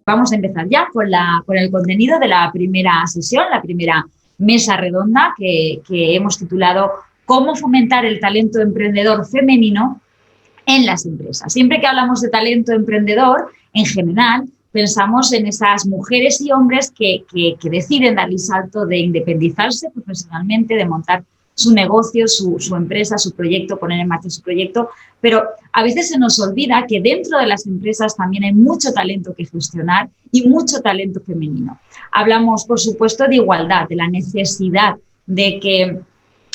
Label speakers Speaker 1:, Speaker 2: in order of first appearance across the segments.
Speaker 1: Vamos a empezar ya con el contenido de la primera sesión, la primera mesa redonda que hemos titulado ¿Cómo fomentar el talento emprendedor femenino en las empresas? Siempre que hablamos de talento emprendedor, en general, pensamos en esas mujeres y hombres que deciden dar el salto de independizarse profesionalmente, de montar su negocio, su empresa, su proyecto, poner en marcha su proyecto, pero a veces se nos olvida que dentro de las empresas también hay mucho talento que gestionar y mucho talento femenino. Hablamos, por supuesto, de igualdad, de la necesidad de que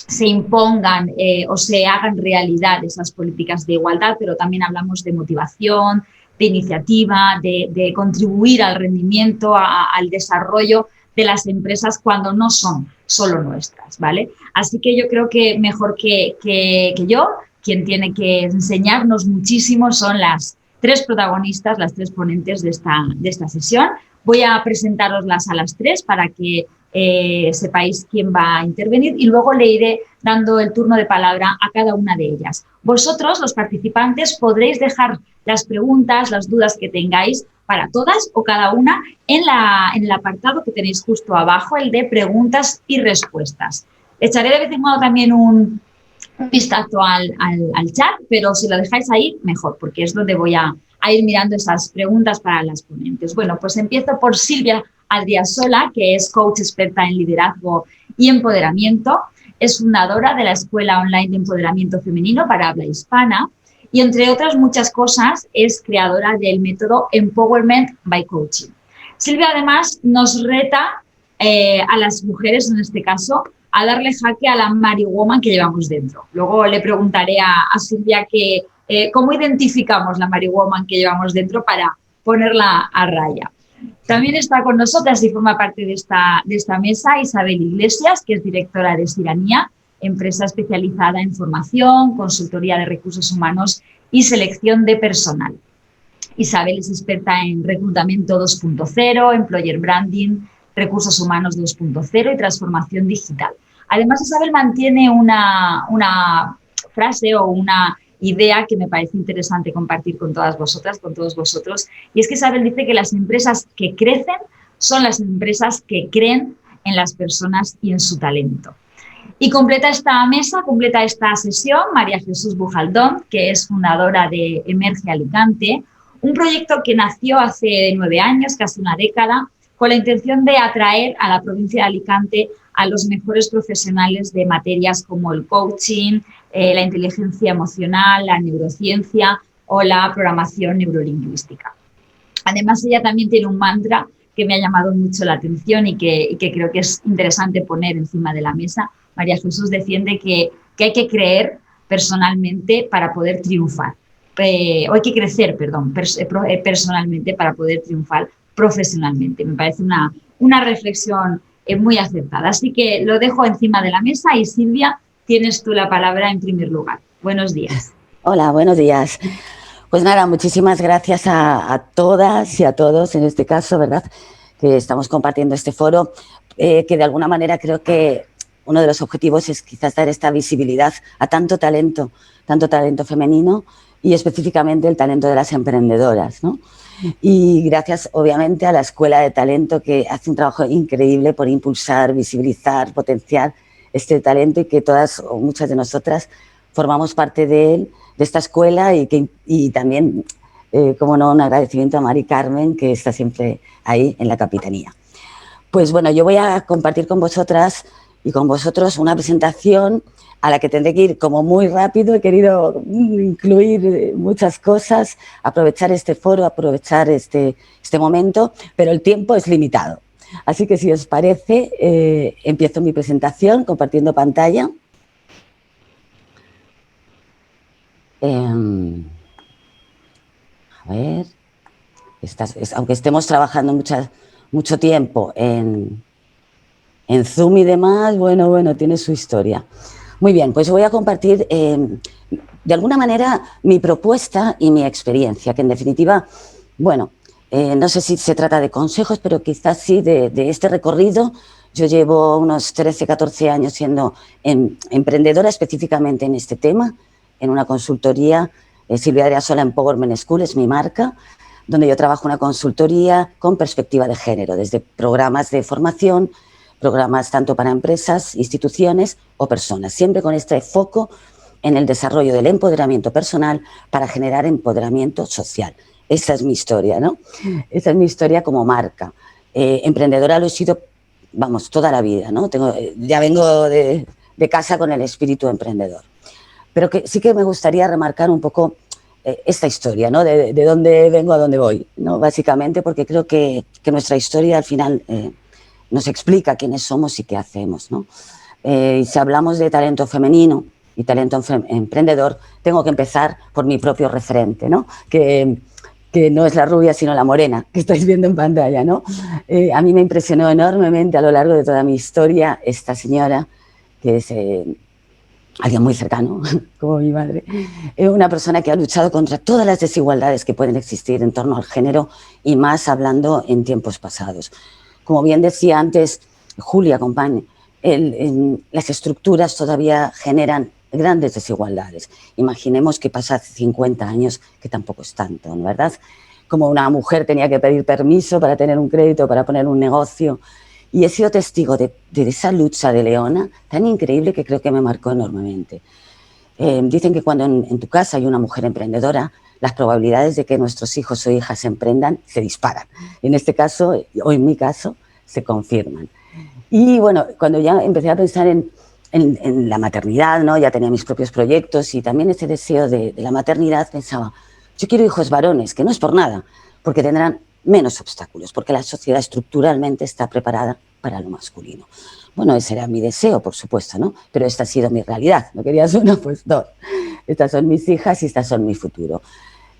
Speaker 1: se impongan o se hagan realidad esas políticas de igualdad, pero también hablamos de motivación, de iniciativa, de contribuir al rendimiento, al desarrollo de las empresas cuando no son solo nuestras, ¿vale? Así que yo creo que mejor que yo, quien tiene que enseñarnos muchísimo son las tres protagonistas, las tres ponentes de esta sesión. Voy a presentaroslas a las tres para que sepáis quién va a intervenir y luego le iré dando el turno de palabra a cada una de ellas. Vosotros, los participantes, podréis dejar las preguntas, las dudas que tengáis para todas o cada una en el apartado que tenéis justo abajo, el de preguntas y respuestas. Echaré de vez en cuando también un vistazo al chat, pero si lo dejáis ahí, mejor, porque es donde voy a ir mirando esas preguntas para las ponentes. Bueno, pues empiezo por Silvia Adriasola, que es coach experta en liderazgo y empoderamiento. Es fundadora de la Escuela Online de Empoderamiento Femenino para Habla Hispana y, entre otras muchas cosas, es creadora del método Empowerment by Coaching. Silvia, además, nos reta a las mujeres, en este caso, a darle jaque a la mariwoman que llevamos dentro. Luego le preguntaré a Silvia cómo identificamos la mariwoman que llevamos dentro para ponerla a raya. También está con nosotras y forma parte de esta mesa Isabel Iglesias, que es directora de Siranía, empresa especializada en formación, consultoría de recursos humanos y selección de personal. Isabel es experta en reclutamiento 2.0, employer branding, recursos humanos 2.0 y transformación digital. Además, Isabel mantiene una frase o una idea que me parece interesante compartir con todas vosotras, con todos vosotros, y es que Isabel dice que las empresas que crecen son las empresas que creen en las personas y en su talento. Y completa esta mesa, completa esta sesión, María Jesús Bujaldón, que es fundadora de Emerge Alicante, un proyecto que nació hace 9 años, casi una década, con la intención de atraer a la provincia de Alicante a los mejores profesionales de materias como el coaching, la inteligencia emocional, la neurociencia o la programación neurolingüística. Además, ella también tiene un mantra que me ha llamado mucho la atención y que creo que es interesante poner encima de la mesa. María Jesús defiende que hay que creer personalmente para poder triunfar. O hay que crecer, perdón, personalmente para poder triunfar profesionalmente. Me parece una reflexión muy acertada. Así que lo dejo encima de la mesa y Silvia, tienes tú la palabra en primer lugar. Buenos días.
Speaker 2: Hola, buenos días. Pues nada, muchísimas gracias a todas y a todos, en este caso, ¿verdad?, que estamos compartiendo este foro, que de alguna manera creo que uno de los objetivos es quizás dar esta visibilidad a tanto talento femenino y específicamente el talento de las emprendedoras, ¿no? Y gracias, obviamente, a la Escuela de Talento, que hace un trabajo increíble por impulsar, visibilizar, potenciar este talento y que todas o muchas de nosotras formamos parte de él, de esta escuela y también, como no, un agradecimiento a Mari Carmen, que está siempre ahí en la capitanía. Pues bueno, yo voy a compartir con vosotras y con vosotros una presentación a la que tendré que ir como muy rápido. He querido incluir muchas cosas, aprovechar este foro, aprovechar este momento, pero el tiempo es limitado. Así que si os parece, empiezo mi presentación compartiendo pantalla. A ver, aunque estemos trabajando mucho tiempo en Zoom y demás, bueno, tiene su historia. Muy bien, pues voy a compartir de alguna manera mi propuesta y mi experiencia, que en definitiva, bueno, no sé si se trata de consejos, pero quizás sí de este recorrido. Yo llevo unos 13, 14 años siendo emprendedora específicamente en este tema, en una consultoría, Silvia Adriasola Empowerment School es mi marca, donde yo trabajo una consultoría con perspectiva de género, desde programas de formación, programas tanto para empresas, instituciones o personas, siempre con este foco en el desarrollo del empoderamiento personal para generar empoderamiento social. Esa es mi historia, ¿no? Esa es mi historia como marca. Emprendedora lo he sido, vamos, toda la vida, ¿no? Ya vengo de casa con el espíritu emprendedor. Pero que sí que me gustaría remarcar un poco esta historia, ¿no? De dónde vengo a dónde voy, ¿no? Básicamente porque creo que nuestra historia al final nos explica quiénes somos y qué hacemos, ¿no? Y si hablamos de talento femenino y talento emprendedor, tengo que empezar por mi propio referente, ¿no? Que no es la rubia, sino la morena, que estáis viendo en pantalla, ¿no? A mí me impresionó enormemente a lo largo de toda mi historia esta señora, que es alguien muy cercano, como mi madre, es una persona que ha luchado contra todas las desigualdades que pueden existir en torno al género y más hablando en tiempos pasados. Como bien decía antes Julia Compañ, las estructuras todavía generan grandes desigualdades. Imaginemos que pasa hace 50 años, que tampoco es tanto, ¿no? ¿Verdad? Como una mujer tenía que pedir permiso para tener un crédito, para poner un negocio. Y he sido testigo de esa lucha de Leona tan increíble que creo que me marcó enormemente. Dicen que cuando en tu casa hay una mujer emprendedora, las probabilidades de que nuestros hijos o hijas emprendan se disparan. En este caso, o en mi caso, se confirman. Y bueno, cuando ya empecé a pensar en la maternidad, ¿no? Ya tenía mis propios proyectos y también ese deseo de la maternidad, pensaba, yo quiero hijos varones, que no es por nada, porque tendrán menos obstáculos, porque la sociedad estructuralmente está preparada para lo masculino. Bueno, ese era mi deseo, por supuesto, ¿no? Pero esta ha sido mi realidad. No querías uno, pues dos. Estas son mis hijas y estas son mi futuro.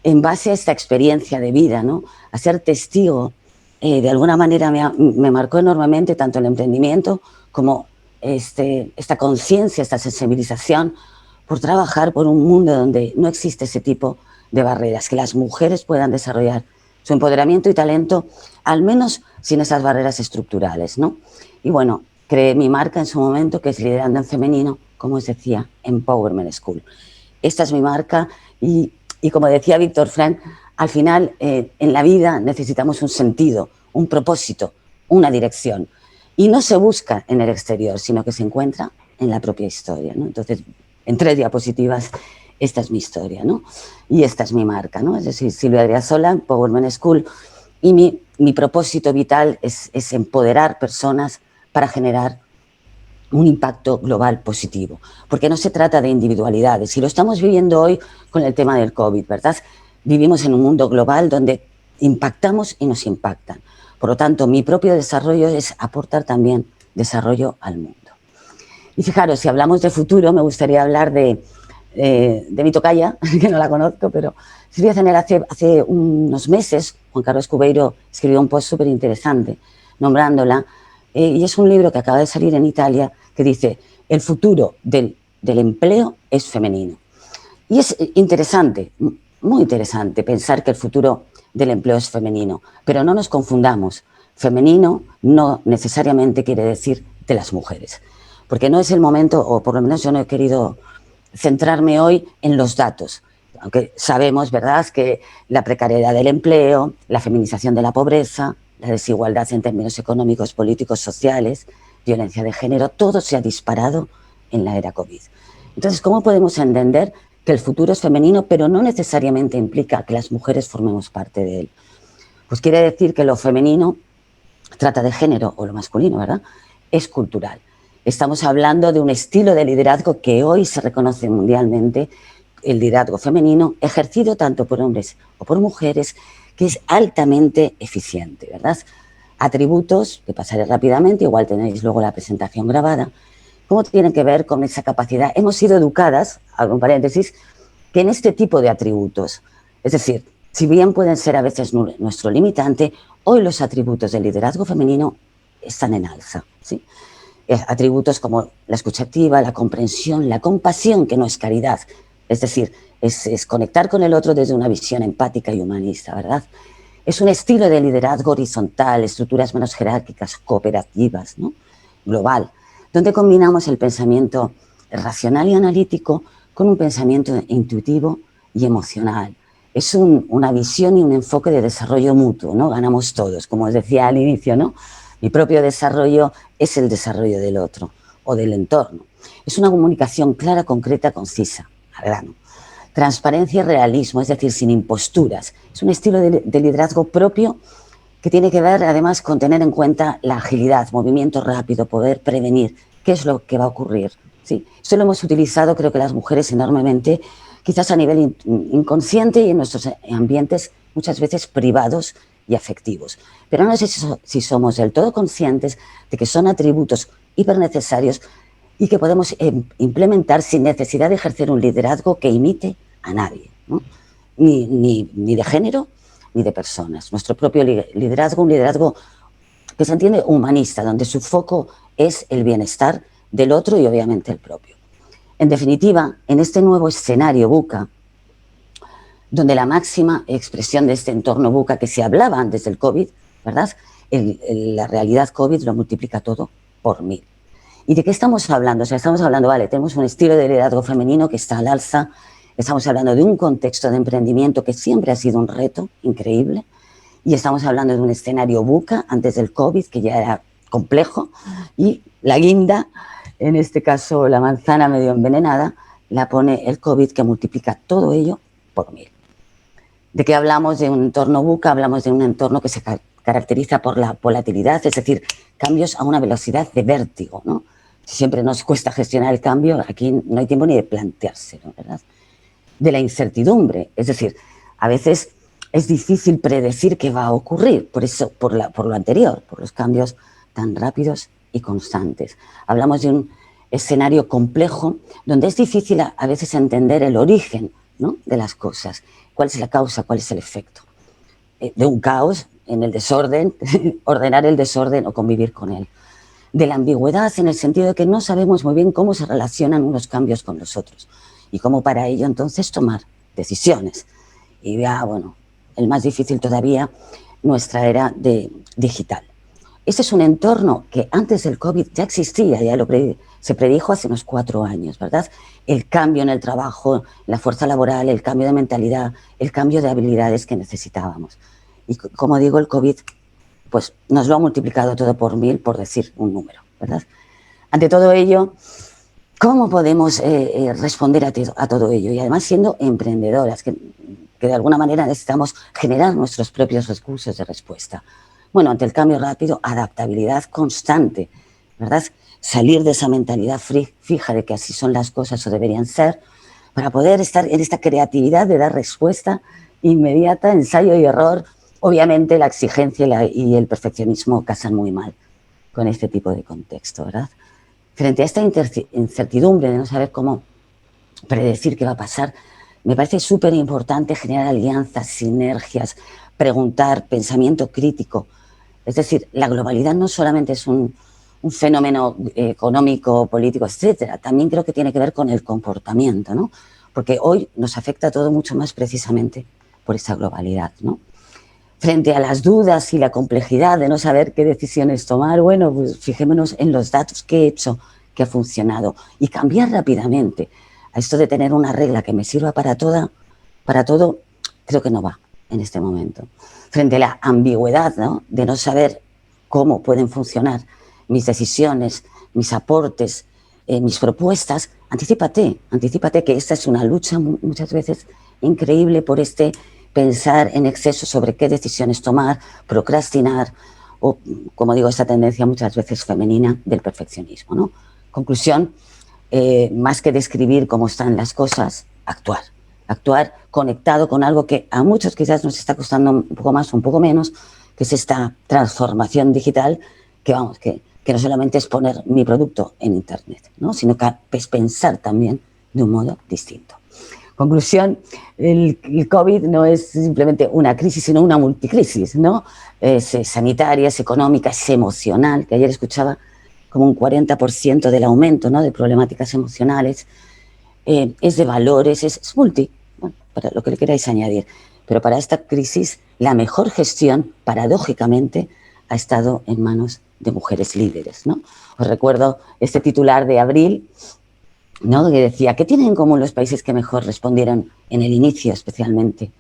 Speaker 2: En base a esta experiencia de vida, ¿no? A ser testigo, de alguna manera me marcó enormemente tanto el emprendimiento como esta conciencia, esta sensibilización por trabajar por un mundo donde no existe ese tipo de barreras, que las mujeres puedan desarrollar su empoderamiento y talento, al menos sin esas barreras estructurales, ¿no? Y bueno, creé mi marca en su momento, que es Liderando en Femenino, como os decía, Empowerment School. Esta es mi marca y como decía Víctor Frank, al final en la vida necesitamos un sentido, un propósito, una dirección. Y no se busca en el exterior, sino que se encuentra en la propia historia, ¿no? Entonces, en 3 diapositivas, esta es mi historia, ¿no? Y esta es mi marca, ¿no? Es decir, Silvia Adriasola, Empowerment School, y mi propósito vital es empoderar personas para generar un impacto global positivo, porque no se trata de individualidades, y lo estamos viviendo hoy con el tema del COVID, ¿verdad? Vivimos en un mundo global donde impactamos y nos impactan. Por lo tanto, mi propio desarrollo es aportar también desarrollo al mundo. Y fijaros, si hablamos de futuro, me gustaría hablar de mi tocaya, que no la conozco, pero Silvia Cenel hace unos meses, Juan Carlos Cubeiro escribió un post súper interesante nombrándola, y es un libro que acaba de salir en Italia que dice, el futuro del empleo es femenino. Y es interesante, muy interesante pensar que el futuro del empleo es femenino, pero no nos confundamos. Femenino no necesariamente quiere decir de las mujeres, porque no es el momento, o por lo menos yo no he querido centrarme hoy en los datos, aunque sabemos, ¿verdad?, que la precariedad del empleo, la feminización de la pobreza, la desigualdad en términos económicos, políticos, sociales, violencia de género, todo se ha disparado en la era COVID. Entonces, ¿cómo podemos entender que el futuro es femenino, pero no necesariamente implica que las mujeres formemos parte de él? Pues quiere decir que lo femenino trata de género, o lo masculino, ¿verdad?, es cultural. Estamos hablando de un estilo de liderazgo que hoy se reconoce mundialmente, el liderazgo femenino, ejercido tanto por hombres o por mujeres, que es altamente eficiente, ¿verdad? Atributos, que pasaré rápidamente, igual tenéis luego la presentación grabada, ¿cómo tienen que ver con esa capacidad? Hemos sido educadas, hago un paréntesis, que en este tipo de atributos, es decir, si bien pueden ser a veces nuestro limitante, hoy los atributos del liderazgo femenino están en alza, ¿sí? Atributos como la escucha activa, la comprensión, la compasión, que no es caridad, es decir, es conectar con el otro desde una visión empática y humanista, ¿verdad? Es un estilo de liderazgo horizontal, estructuras menos jerárquicas, cooperativas, ¿no?, global, donde combinamos el pensamiento racional y analítico con un pensamiento intuitivo y emocional. es una visión y un enfoque de desarrollo mutuo, ¿no? Ganamos todos, como os decía al inicio, ¿no? Mi propio desarrollo es el desarrollo del otro o del entorno. Es una comunicación clara, concreta, concisa, al grano. Transparencia y realismo, es decir, sin imposturas. Es un estilo de liderazgo propio que tiene que ver, además, con tener en cuenta la agilidad, movimiento rápido, poder prevenir qué es lo que va a ocurrir. Sí, esto lo hemos utilizado, creo que las mujeres, enormemente, quizás a nivel inconsciente y en nuestros ambientes muchas veces privados y afectivos. Pero no sé si somos del todo conscientes de que son atributos hipernecesarios y que podemos implementar sin necesidad de ejercer un liderazgo que imite a nadie, ¿no? Ni de género ni de personas. Nuestro propio liderazgo, un liderazgo que se entiende humanista, donde su foco es el bienestar del otro y obviamente el propio. En definitiva, en este nuevo escenario VUCA, donde la máxima expresión de este entorno VUCA que se hablaba antes del COVID, ¿verdad? La realidad COVID lo multiplica todo por 1000. ¿Y de qué estamos hablando? O sea, estamos hablando, vale, tenemos un estilo de liderazgo femenino que está al alza, estamos hablando de un contexto de emprendimiento que siempre ha sido un reto increíble, y estamos hablando de un escenario VUCA antes del COVID, que ya era complejo, y la guinda, en este caso la manzana medio envenenada, la pone el COVID, que multiplica todo ello por 1000. ¿De qué hablamos? De un entorno VUCA, hablamos de un entorno que se caracteriza por la volatilidad, es decir, cambios a una velocidad de vértigo, ¿no? Siempre nos cuesta gestionar el cambio, aquí no hay tiempo ni de planteárselo, ¿verdad? De la incertidumbre, es decir, a veces es difícil predecir qué va a ocurrir, por eso, por lo anterior, por los cambios tan rápidos y constantes. Hablamos de un escenario complejo donde es difícil a veces entender el origen, ¿no?, de las cosas, cuál es la causa, cuál es el efecto. De un caos en el desorden, ordenar el desorden o convivir con él. De la ambigüedad en el sentido de que no sabemos muy bien cómo se relacionan unos cambios con los otros y cómo para ello entonces tomar decisiones. Y ya, bueno, el más difícil todavía, nuestra era digital. Este es un entorno que antes del COVID ya existía, ya se predijo hace unos 4 años, ¿verdad? El cambio en el trabajo, la fuerza laboral, el cambio de mentalidad, el cambio de habilidades que necesitábamos. Y como digo, el COVID pues nos lo ha multiplicado todo por 1000, por decir un número, ¿verdad? Ante todo ello, ¿cómo podemos responder a todo ello? Y además siendo emprendedoras, que de alguna manera necesitamos generar nuestros propios recursos de respuesta. Bueno, ante el cambio rápido, adaptabilidad constante, ¿verdad? Salir de esa mentalidad fija de que así son las cosas o deberían ser, para poder estar en esta creatividad de dar respuesta inmediata, ensayo y error. Obviamente la exigencia y el perfeccionismo casan muy mal con este tipo de contexto, ¿verdad? Frente a esta incertidumbre de no saber cómo predecir qué va a pasar, me parece súper importante generar alianzas, sinergias, preguntar, pensamiento crítico. Es decir, la globalidad no solamente es un fenómeno económico, político, etcétera. También creo que tiene que ver con el comportamiento, ¿no? Porque hoy nos afecta todo mucho más precisamente por esa globalidad, ¿no? Frente a las dudas y la complejidad de no saber qué decisiones tomar, bueno, pues fijémonos en los datos que he hecho, que ha funcionado, y cambiar rápidamente. A esto de tener una regla que me sirva para todo, creo que no va en este momento. Frente a la ambigüedad, ¿no?, de no saber cómo pueden funcionar mis decisiones, mis aportes, mis propuestas, anticípate que esta es una lucha muchas veces increíble por pensar en exceso sobre qué decisiones tomar, procrastinar o, como digo, esta tendencia muchas veces femenina del perfeccionismo, ¿no? Conclusión, más que describir cómo están las cosas, actuar conectado con algo que a muchos quizás nos está costando un poco más o un poco menos, que es esta transformación digital, que no solamente es poner mi producto en Internet, ¿no?, sino que es pensar también de un modo distinto. Conclusión, el COVID no es simplemente una crisis, sino una multicrisis, ¿no? Es sanitaria, es económica, es emocional, que ayer escuchaba como un 40% del aumento, ¿no?, de problemáticas emocionales, es de valores, es multi, bueno, para lo que le queráis añadir. Pero para esta crisis, la mejor gestión, paradójicamente, ha estado en manos de mujeres líderes, ¿no? Os recuerdo este titular de abril, ¿no?, que decía, ¿qué tienen en común los países que mejor respondieron en el inicio, especialmente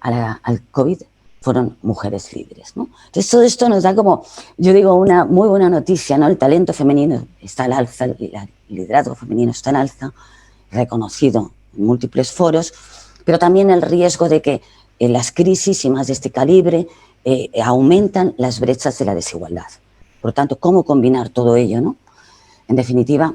Speaker 2: al COVID fueron mujeres líderes, ¿no? Entonces todo esto nos da como, yo digo, una muy buena noticia, ¿no? El talento femenino está al alza, el liderazgo femenino está al alza, reconocido en múltiples foros, pero también el riesgo de que las crisis y más de este calibre aumentan las brechas de la desigualdad. Por lo tanto, ¿cómo combinar todo ello, no? En definitiva,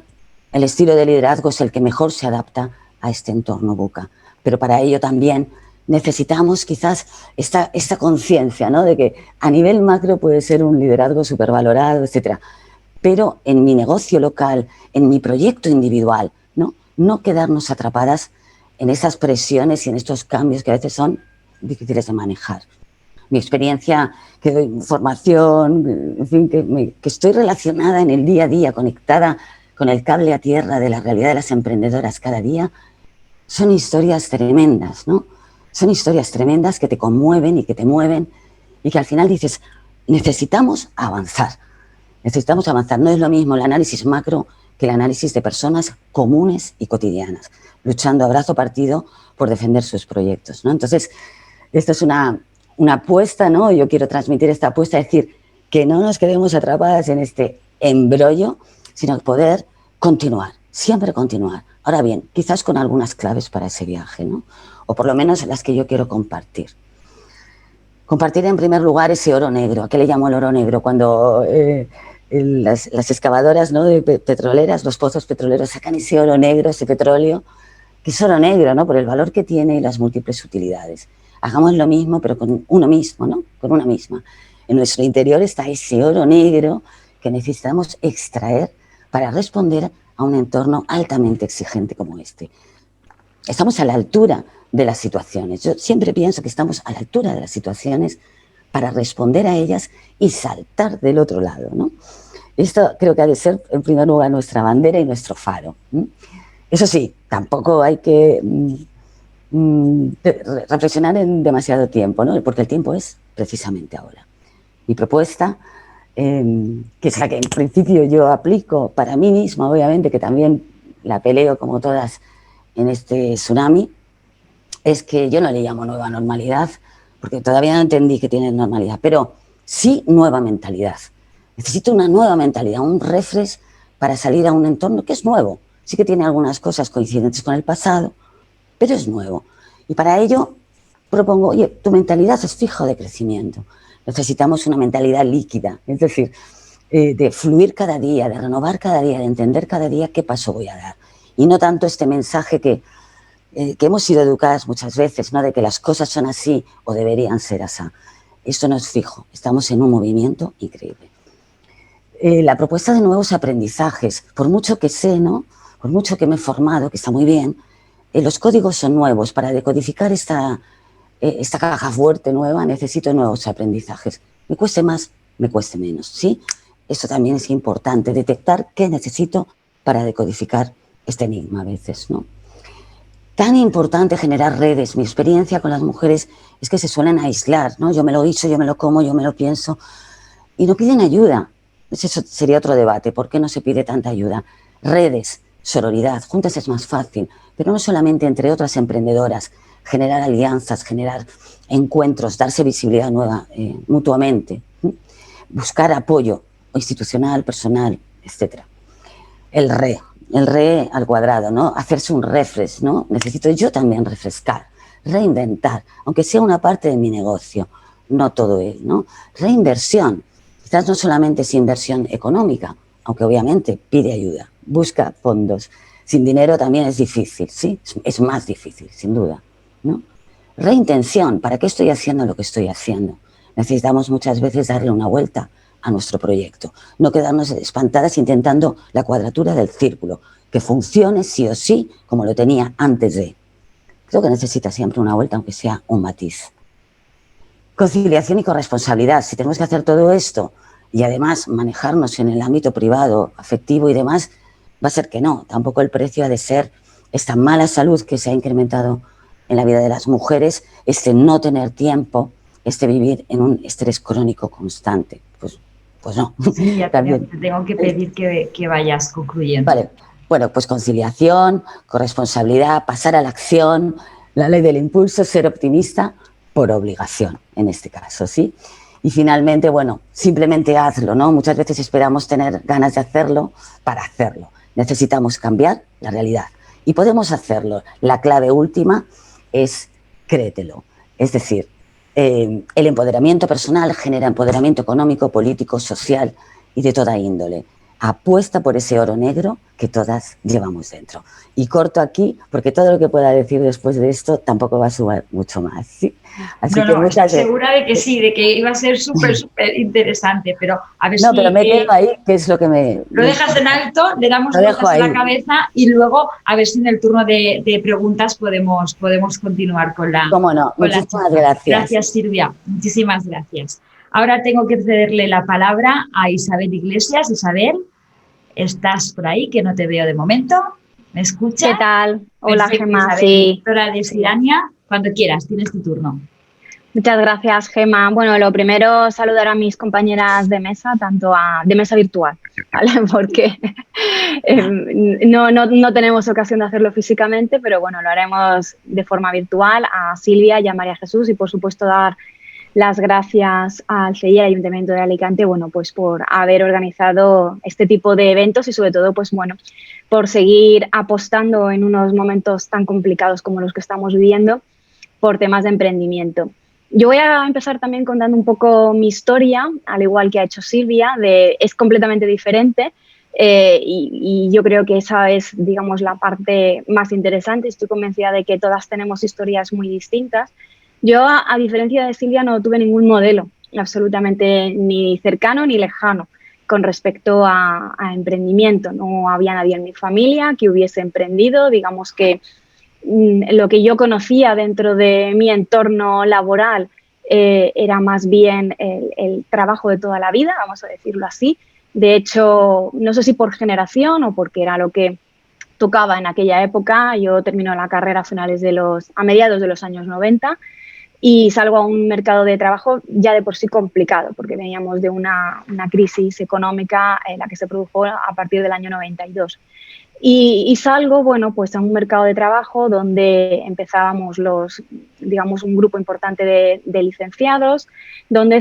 Speaker 2: el estilo de liderazgo es el que mejor se adapta a este entorno VUCA, pero para ello también necesitamos quizás esta conciencia, ¿no? De que a nivel macro puede ser un liderazgo supervalorado, etcétera, pero en mi negocio local, en mi proyecto individual, no quedarnos atrapadas en esas presiones y en estos cambios que a veces son difíciles de manejar. Mi experiencia, que doy formación, en fin, que estoy relacionada en el día a día, conectada con el cable a tierra de la realidad de las emprendedoras cada día, son historias tremendas, ¿no? Son historias tremendas que te conmueven y que te mueven y que al final dices, necesitamos avanzar. Necesitamos avanzar. No es lo mismo el análisis macro que el análisis de personas comunes y cotidianas, luchando a brazo partido por defender sus proyectos, ¿no? Entonces, esto es una apuesta, ¿no? Yo quiero transmitir esta apuesta, es decir, que no nos quedemos atrapadas en este embrollo, sino poder continuar, siempre continuar. Ahora bien, quizás con algunas claves para ese viaje, ¿no? O por lo menos las que yo quiero compartir. Compartir en primer lugar ese oro negro. ¿A qué le llamo el oro negro? Cuando las excavadoras, ¿no?, de petroleras, los pozos petroleros sacan ese oro negro, ese petróleo, que es oro negro, ¿no?, por el valor que tiene y las múltiples utilidades. Hagamos lo mismo, pero con uno mismo, ¿no?, con una misma. En nuestro interior está ese oro negro que necesitamos extraer para responder a un entorno altamente exigente como este. Estamos a la altura de las situaciones. Yo siempre pienso que estamos a la altura de las situaciones para responder a ellas y saltar del otro lado, ¿no? Esto creo que ha de ser, en primer lugar, nuestra bandera y nuestro faro. Eso sí, tampoco hay que reflexionar en demasiado tiempo, ¿no?, porque el tiempo es precisamente ahora. Mi propuesta, que es la que en principio yo aplico para mí misma, obviamente, que también la peleo como todas en este tsunami, es que yo no le llamo nueva normalidad, porque todavía no entendí que tiene normalidad, pero sí nueva mentalidad. Necesito una nueva mentalidad, un refresh para salir a un entorno que es nuevo. Sí que tiene algunas cosas coincidentes con el pasado, pero es nuevo. Y para ello propongo, oye, tu mentalidad es fija de crecimiento. Necesitamos una mentalidad líquida, es decir, de fluir cada día, de renovar cada día, de entender cada día qué paso voy a dar. Y no tanto este mensaje que hemos sido educadas muchas veces, ¿no?, de que las cosas son así o deberían ser así. Esto no es fijo, estamos en un movimiento increíble. La propuesta de nuevos aprendizajes, por mucho que sé, ¿no?, por mucho que me he formado, que está muy bien, los códigos son nuevos. Para decodificar esta caja fuerte nueva necesito nuevos aprendizajes. Me cueste más, me cueste menos, ¿sí? Esto también es importante, detectar qué necesito para decodificar este enigma a veces, ¿no? Tan importante generar redes. Mi experiencia con las mujeres es que se suelen aislar, ¿no? Yo me lo hizo, yo me lo como, yo me lo pienso, y no piden ayuda. Eso sería otro debate. ¿Por qué no se pide tanta ayuda? Redes, sororidad, juntas es más fácil, pero no solamente entre otras emprendedoras, generar alianzas, generar encuentros, darse visibilidad nueva mutuamente, buscar apoyo institucional, personal, etc. El re al cuadrado, ¿no? Hacerse un refresh, ¿no? Necesito yo también refrescar, reinventar, aunque sea una parte de mi negocio, no todo es, ¿no? Reinversión, quizás no solamente es inversión económica, aunque obviamente pide ayuda, busca fondos. Sin dinero también es difícil, ¿sí? Es más difícil, sin duda, ¿no? Reintención, ¿para qué estoy haciendo lo que estoy haciendo? Necesitamos muchas veces darle una vuelta a nuestro proyecto, no quedarnos espantadas intentando la cuadratura del círculo, que funcione sí o sí como lo tenía antes de. Creo que necesita siempre una vuelta, aunque sea un matiz. Conciliación y corresponsabilidad. Si tenemos que hacer todo esto y además manejarnos en el ámbito privado, afectivo y demás, va a ser que no. Tampoco el precio ha de ser esta mala salud que se ha incrementado en la vida de las mujeres, este no tener tiempo, este vivir en un estrés crónico constante. Pues no.
Speaker 1: Sí, ya también te tengo que pedir que vayas concluyendo.
Speaker 2: Vale. Bueno, pues conciliación, corresponsabilidad, pasar a la acción, la ley del impulso, ser optimista, por obligación, en este caso, ¿sí? Y finalmente, bueno, simplemente hazlo, ¿no? Muchas veces esperamos tener ganas de hacerlo para hacerlo. Necesitamos cambiar la realidad y podemos hacerlo. La clave última es créetelo. Es decir, el empoderamiento personal genera empoderamiento económico, político, social y de toda índole. Apuesta por ese oro negro que todas llevamos dentro. Y corto aquí, porque todo lo que pueda decir después de esto tampoco va a sumar mucho más, ¿sí? Así que
Speaker 1: Estoy
Speaker 2: muchas veces...
Speaker 1: segura de que sí, de que iba a ser súper, súper interesante, pero a ver
Speaker 2: No, pero
Speaker 1: si
Speaker 2: me quedo ahí, que es lo que
Speaker 1: lo dejas en alto, le damos
Speaker 2: lo dejo
Speaker 1: vueltas a la
Speaker 2: ahí.
Speaker 1: cabeza y luego a ver si en el turno de preguntas podemos continuar
Speaker 2: Cómo no,
Speaker 1: con la
Speaker 2: muchísimas
Speaker 1: charla.
Speaker 2: gracias.
Speaker 1: Gracias, Silvia. Muchísimas gracias. Ahora tengo que cederle la palabra a Isabel Iglesias. Isabel, ¿estás por ahí? Que no te veo de momento. ¿Me escuchas?
Speaker 3: ¿Qué tal? Hola,
Speaker 1: Perfecto,
Speaker 3: Gemma.
Speaker 1: Isabel,
Speaker 3: Sí,
Speaker 1: directora de
Speaker 3: sí.
Speaker 1: Sirania. Cuando quieras, tienes tu turno.
Speaker 3: Muchas gracias, Gemma. Bueno, lo primero, saludar a mis compañeras de mesa, de mesa virtual, ¿vale? Porque no tenemos ocasión de hacerlo físicamente, pero bueno, lo haremos de forma virtual, a Silvia y a María Jesús, y por supuesto dar las gracias al CEI y al Ayuntamiento de Alicante, bueno, pues por haber organizado este tipo de eventos y sobre todo, pues bueno, por seguir apostando en unos momentos tan complicados como los que estamos viviendo por temas de emprendimiento. Yo voy a empezar también contando un poco mi historia, al igual que ha hecho Silvia, es completamente diferente y yo creo que esa es, digamos, la parte más interesante. Estoy convencida de que todas tenemos historias muy distintas. Yo, a diferencia de Silvia, no tuve ningún modelo absolutamente ni cercano ni lejano con respecto a emprendimiento. No había nadie en mi familia que hubiese emprendido, digamos que lo que yo conocía dentro de mi entorno laboral era más bien el trabajo de toda la vida, vamos a decirlo así. De hecho, no sé si por generación o porque era lo que tocaba en aquella época, yo termino la carrera a mediados de los años 90 y salgo a un mercado de trabajo ya de por sí complicado, porque veníamos de una crisis económica la que se produjo a partir del año 92. Y salgo, bueno, pues a un mercado de trabajo donde empezábamos digamos, un grupo importante de licenciados, donde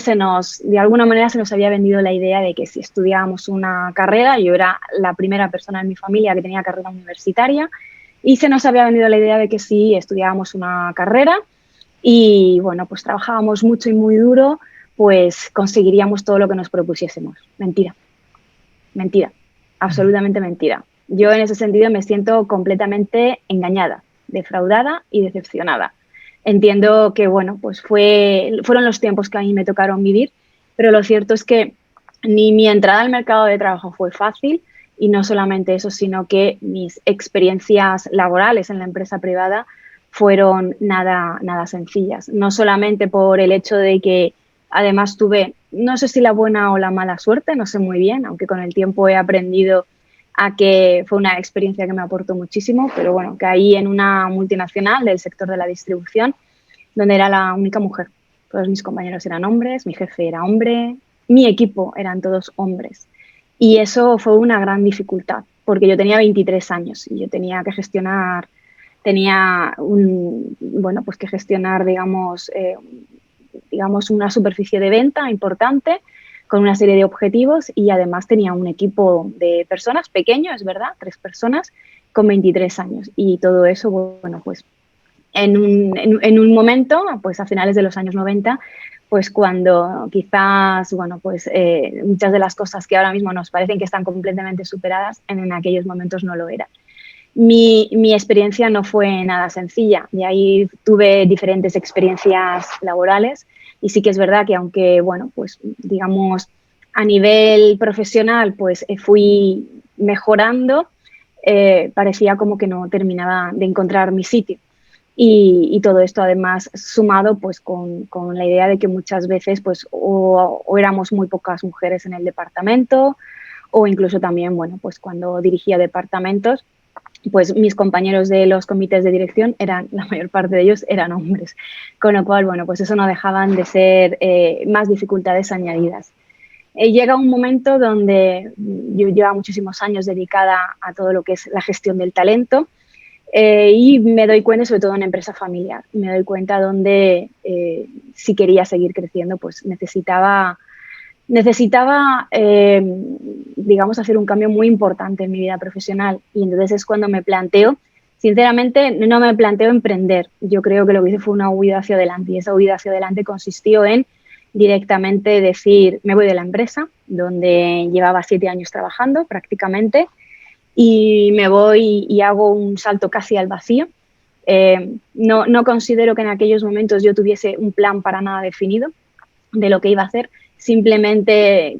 Speaker 3: de alguna manera se nos había vendido la idea de que si estudiábamos una carrera, yo era la primera persona en mi familia que tenía carrera universitaria, y se nos había vendido la idea de que si estudiábamos una carrera y, bueno, pues trabajábamos mucho y muy duro, pues conseguiríamos todo lo que nos propusiésemos. Mentira, mentira, absolutamente mentira. Yo en ese sentido me siento completamente engañada, defraudada y decepcionada. Entiendo que, bueno, pues fueron los tiempos que a mí me tocaron vivir, pero lo cierto es que ni mi entrada al mercado de trabajo fue fácil y no solamente eso, sino que mis experiencias laborales en la empresa privada fueron nada sencillas. No solamente por el hecho de que además tuve, no sé si la buena o la mala suerte, no sé muy bien, aunque con el tiempo he aprendido a que fue una experiencia que me aportó muchísimo, pero bueno, caí en una multinacional del sector de la distribución, donde era la única mujer. Todos mis compañeros eran hombres, mi jefe era hombre, mi equipo eran todos hombres. Y eso fue una gran dificultad, porque yo tenía 23 años y yo tenía que gestionar, bueno, pues que gestionar, digamos, una superficie de venta importante, con una serie de objetivos y además tenía un equipo de personas pequeño, es verdad, 3 personas con 23 años y todo eso, bueno, pues en un momento, pues a finales de los años 90, pues cuando quizás, bueno, pues muchas de las cosas que ahora mismo nos parecen que están completamente superadas, en aquellos momentos no lo eran. Mi experiencia no fue nada sencilla y ahí tuve diferentes experiencias laborales y sí que es verdad que aunque, bueno, pues digamos a nivel profesional pues fui mejorando, parecía como que no terminaba de encontrar mi sitio. Y todo esto además sumado pues con la idea de que muchas veces pues o éramos muy pocas mujeres en el departamento o incluso también, bueno, pues cuando dirigía departamentos, pues mis compañeros de los comités de dirección la mayor parte de ellos eran hombres, con lo cual, bueno, pues eso no dejaban de ser más dificultades añadidas. Llega un momento donde yo llevo muchísimos años dedicada a todo lo que es la gestión del talento Y me doy cuenta, sobre todo en empresa familiar, me doy cuenta donde si quería seguir creciendo, pues necesitaba, digamos, hacer un cambio muy importante en mi vida profesional. Y entonces es cuando me planteo, sinceramente, no me planteo emprender. Yo creo que lo que hice fue una huida hacia adelante, y esa huida hacia adelante consistió en directamente decir, me voy de la empresa, donde llevaba 7 años trabajando prácticamente, y me voy y hago un salto casi al vacío. No considero que en aquellos momentos yo tuviese un plan para nada definido de lo que iba a hacer, simplemente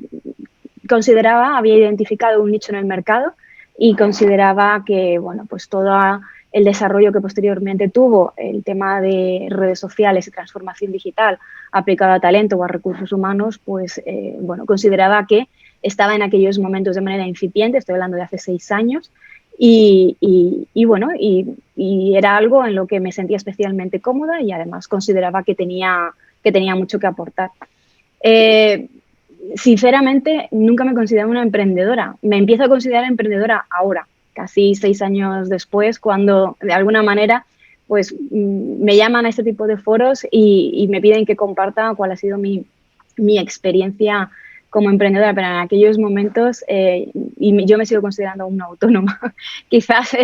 Speaker 3: había identificado un nicho en el mercado y consideraba que, bueno, pues todo el desarrollo que posteriormente tuvo el tema de redes sociales y transformación digital aplicado a talento o a recursos humanos, pues, bueno, consideraba que estaba en aquellos momentos de manera incipiente, estoy hablando de hace 6 años, bueno, y era algo en lo que me sentía especialmente cómoda y además consideraba que tenía mucho que aportar. Sinceramente, nunca me consideraba una emprendedora. Me empiezo a considerar emprendedora ahora, casi 6 años después, cuando de alguna manera pues me llaman a este tipo de foros y me piden que comparta cuál ha sido mi experiencia como emprendedora, pero en aquellos momentos, yo me sigo considerando una autónoma, quizás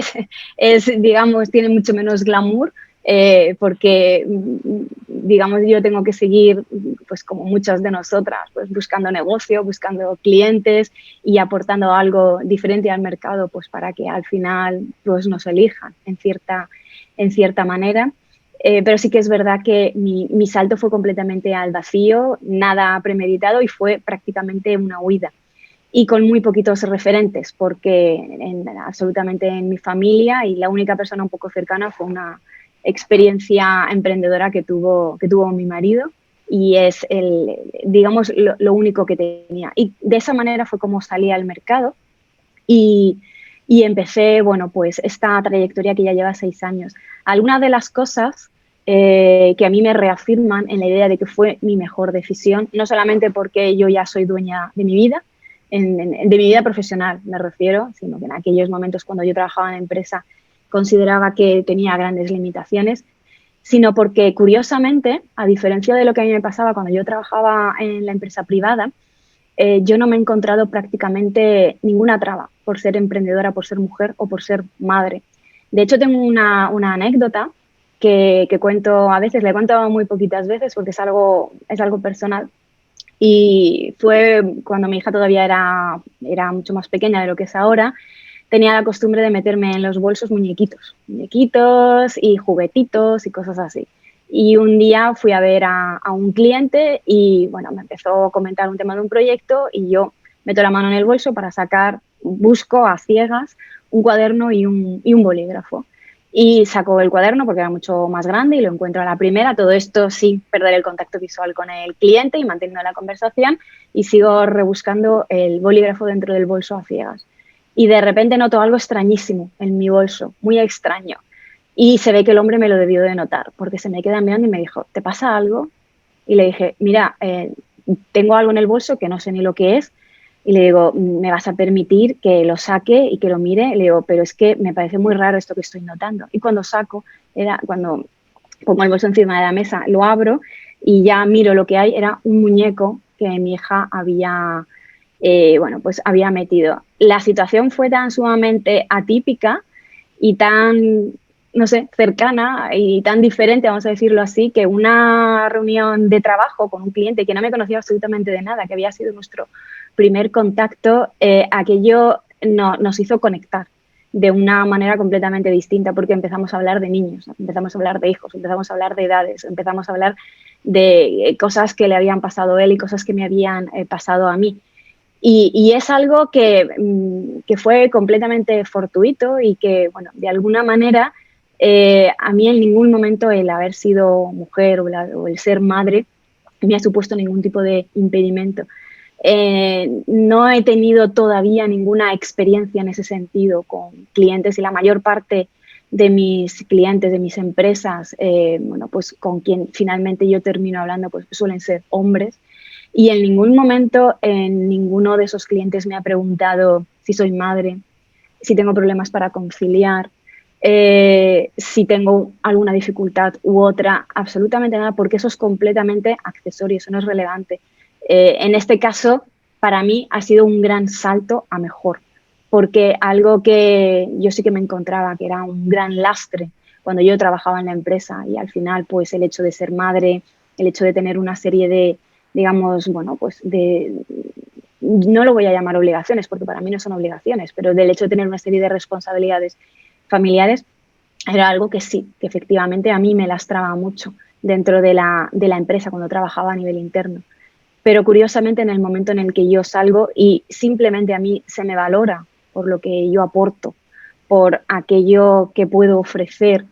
Speaker 3: digamos, tiene mucho menos glamour, porque, digamos, yo tengo que seguir, pues como muchas de nosotras, pues buscando negocio, buscando clientes y aportando algo diferente al mercado, pues para que al final pues nos elijan en cierta manera. Pero sí que es verdad que mi salto fue completamente al vacío, nada premeditado y fue prácticamente una huida. Y con muy poquitos referentes, porque absolutamente en mi familia y la única persona un poco cercana fue una experiencia emprendedora que tuvo mi marido y es digamos, lo único que tenía. Y de esa manera fue como salí al mercado y empecé, bueno, pues esta trayectoria que ya lleva 6 años. Algunas de las cosas que a mí me reafirman en la idea de que fue mi mejor decisión, no solamente porque yo ya soy dueña de mi vida, de mi vida profesional me refiero, sino que en aquellos momentos cuando yo trabajaba en empresa consideraba que tenía grandes limitaciones, sino porque curiosamente, a diferencia de lo que a mí me pasaba cuando yo trabajaba en la empresa privada, yo no me he encontrado prácticamente ninguna traba por ser emprendedora, por ser mujer o por ser madre. De hecho, tengo una anécdota que cuento a veces, le he contado muy poquitas veces porque es algo personal. Y fue cuando mi hija todavía era mucho más pequeña de lo que es ahora, tenía la costumbre de meterme en los bolsos muñequitos y juguetitos y cosas así. Y un día fui a ver a un cliente y, bueno, me empezó a comentar un tema de un proyecto y yo meto la mano en el bolso para busco a ciegas un cuaderno y un bolígrafo. Y saco el cuaderno porque era mucho más grande y lo encuentro a la primera, todo esto sin perder el contacto visual con el cliente y manteniendo la conversación, y sigo rebuscando el bolígrafo dentro del bolso a ciegas. Y de repente noto algo extrañísimo en mi bolso, muy extraño. Y se ve que el hombre me lo debió de notar, porque se me queda mirando y me dijo, ¿te pasa algo? Y le dije, mira, tengo algo en el bolso que no sé ni lo que es. Y le digo, ¿me vas a permitir que lo saque y que lo mire? Le digo, pero es que me parece muy raro esto que estoy notando. Y cuando cuando pongo el bolso encima de la mesa, lo abro y ya miro lo que hay, era un muñeco que mi hija bueno, pues había metido. La situación fue tan sumamente atípica y tan, no sé, cercana y tan diferente, vamos a decirlo así, que una reunión de trabajo con un cliente que no me conocía absolutamente de nada, que había sido nuestro primer contacto, aquello nos hizo conectar de una manera completamente distinta, porque empezamos a hablar de niños, empezamos a hablar de hijos, empezamos a hablar de edades, empezamos a hablar de cosas que le habían pasado a él y cosas que me habían pasado a mí. Y es algo que fue completamente fortuito y que, bueno, de alguna manera, a mí en ningún momento el haber sido mujer o el ser madre me ha supuesto ningún tipo de impedimento. No he tenido todavía ninguna experiencia en ese sentido con clientes, y la mayor parte de mis clientes, de mis empresas, bueno, pues con quien finalmente yo termino hablando, pues suelen ser hombres. Y en ningún momento, en ninguno de esos clientes me ha preguntado si soy madre, si tengo problemas para conciliar, si tengo alguna dificultad u otra, absolutamente nada, porque eso es completamente accesorio, eso no es relevante. En este caso, para mí ha sido un gran salto a mejor, porque algo que yo sí que me encontraba que era un gran lastre cuando yo trabajaba en la empresa, y al final pues el hecho de ser madre, el hecho de tener una serie de, digamos, bueno, pues no lo voy a llamar obligaciones porque para mí no son obligaciones, pero del hecho de tener una serie de responsabilidades familiares, era algo que sí, que efectivamente a mí me lastraba mucho dentro de la empresa cuando trabajaba a nivel interno. Pero curiosamente en el momento en el que yo salgo y simplemente a mí se me valora por lo que yo aporto, por aquello que puedo ofrecer,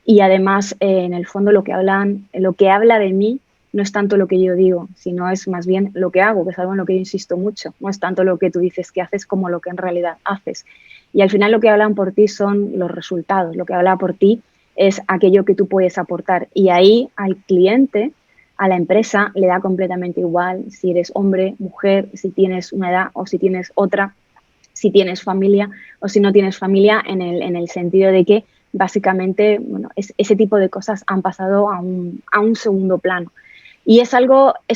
Speaker 3: y además en el fondo lo que habla de mí no es tanto lo que yo digo, sino es más bien lo que hago, que es algo en lo que yo insisto mucho. No es tanto lo que tú dices que haces como lo que en realidad haces. Y al final lo que hablan por ti son los resultados, lo que habla por ti es aquello que tú puedes aportar. Y ahí al cliente, a la empresa, le da completamente igual si eres hombre, mujer, si tienes una edad o si tienes otra, si tienes familia o si no tienes familia, en el sentido de que básicamente, bueno, ese tipo de cosas han pasado a un segundo plano. Y es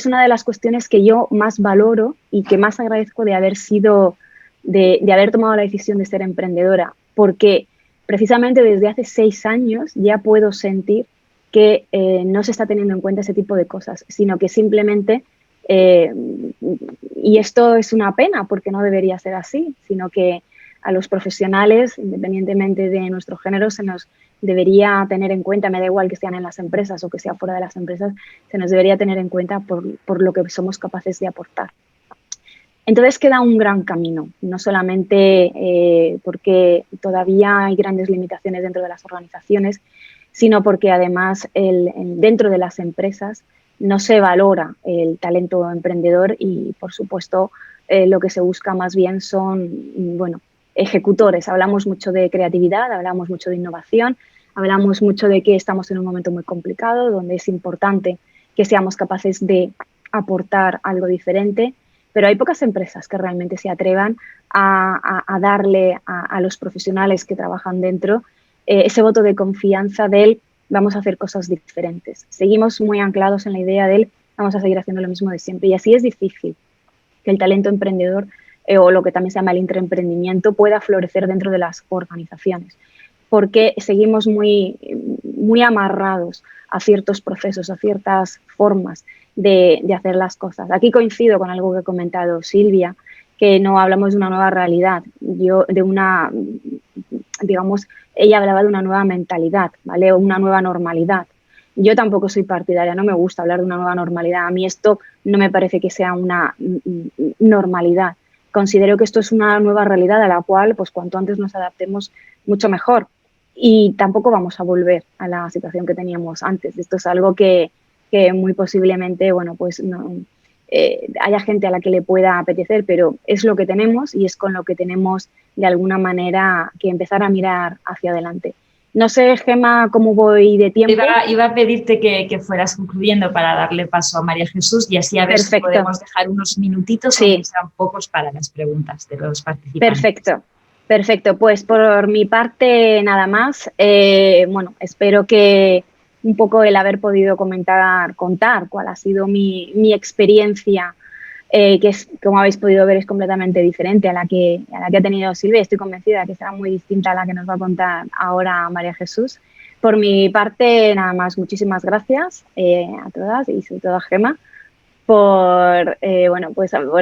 Speaker 3: una de las cuestiones que yo más valoro y que más agradezco de haber sido, de haber tomado la decisión de ser emprendedora, porque precisamente desde hace 6 años ya puedo sentir que no se está teniendo en cuenta ese tipo de cosas, sino que simplemente, y esto es una pena porque no debería ser así, sino que a los profesionales, independientemente de nuestro género, se nos debería tener en cuenta, me da igual que sean en las empresas o que sea fuera de las empresas, se nos debería tener en cuenta por lo que somos capaces de aportar. Entonces queda un gran camino, no solamente porque todavía hay grandes limitaciones dentro de las organizaciones, sino porque además dentro de las empresas no se valora el talento emprendedor y, por supuesto, lo que se busca más bien son, bueno, ejecutores. Hablamos mucho de creatividad, hablamos mucho de innovación, hablamos mucho de que estamos en un momento muy complicado, donde es importante que seamos capaces de aportar algo diferente, pero hay pocas empresas que realmente se atrevan a darle a los profesionales que trabajan dentro ese voto de confianza del vamos a hacer cosas diferentes. Seguimos muy anclados en la idea del vamos a seguir haciendo lo mismo de siempre, y así es difícil que el talento emprendedor o lo que también se llama el intraemprendimiento pueda florecer dentro de las organizaciones, porque seguimos muy amarrados a ciertos procesos, a ciertas formas de hacer las cosas. Aquí coincido con algo que ha comentado Silvia, que no hablamos de una nueva realidad, digamos, ella hablaba de una nueva mentalidad, ¿vale? O una nueva normalidad. Yo tampoco soy partidaria, no me gusta hablar de una nueva normalidad. A mí esto no me parece que sea una normalidad. Considero que esto es una nueva realidad a la cual, pues cuanto antes nos adaptemos, mucho mejor. Y tampoco vamos a volver a la situación que teníamos antes. Esto es algo que muy posiblemente, bueno, pues no, haya gente a la que le pueda apetecer, pero es lo que tenemos y es con lo que tenemos de alguna manera que empezar a mirar hacia adelante. No sé, Gemma, cómo voy de tiempo.
Speaker 1: Iba a pedirte que fueras concluyendo para darle paso a María Jesús y así a ver si podemos dejar unos minutitos,
Speaker 3: sí,
Speaker 1: aunque sean pocos, para las preguntas de los participantes.
Speaker 3: Perfecto. Pues por mi parte nada más. Bueno, espero que un poco el haber podido contar cuál ha sido mi experiencia, que es, como habéis podido ver, es completamente diferente a la que ha tenido Silvia. Estoy convencida que será muy distinta a la que nos va a contar ahora María Jesús. Por mi parte, nada más, muchísimas gracias a todas y sobre todo a Gemma por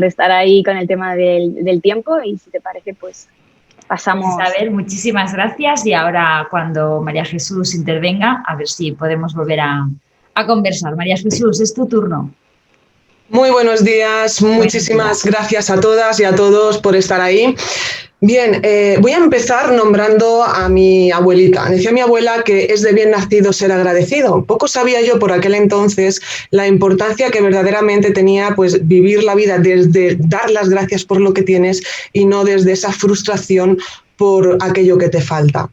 Speaker 3: estar ahí con el tema del tiempo, y si te parece, pues pasamos.
Speaker 1: Pues a ver, muchísimas gracias, y ahora cuando María Jesús intervenga, a ver si podemos volver a conversar. María Jesús, es tu turno.
Speaker 4: Muy buenos días, muchísimas gracias a todas y a todos por estar ahí. Bien, voy a empezar nombrando a mi abuelita. Decía mi abuela que es de bien nacido ser agradecido. Poco sabía yo por aquel entonces la importancia que verdaderamente tenía, pues, vivir la vida desde dar las gracias por lo que tienes y no desde esa frustración por aquello que te falta.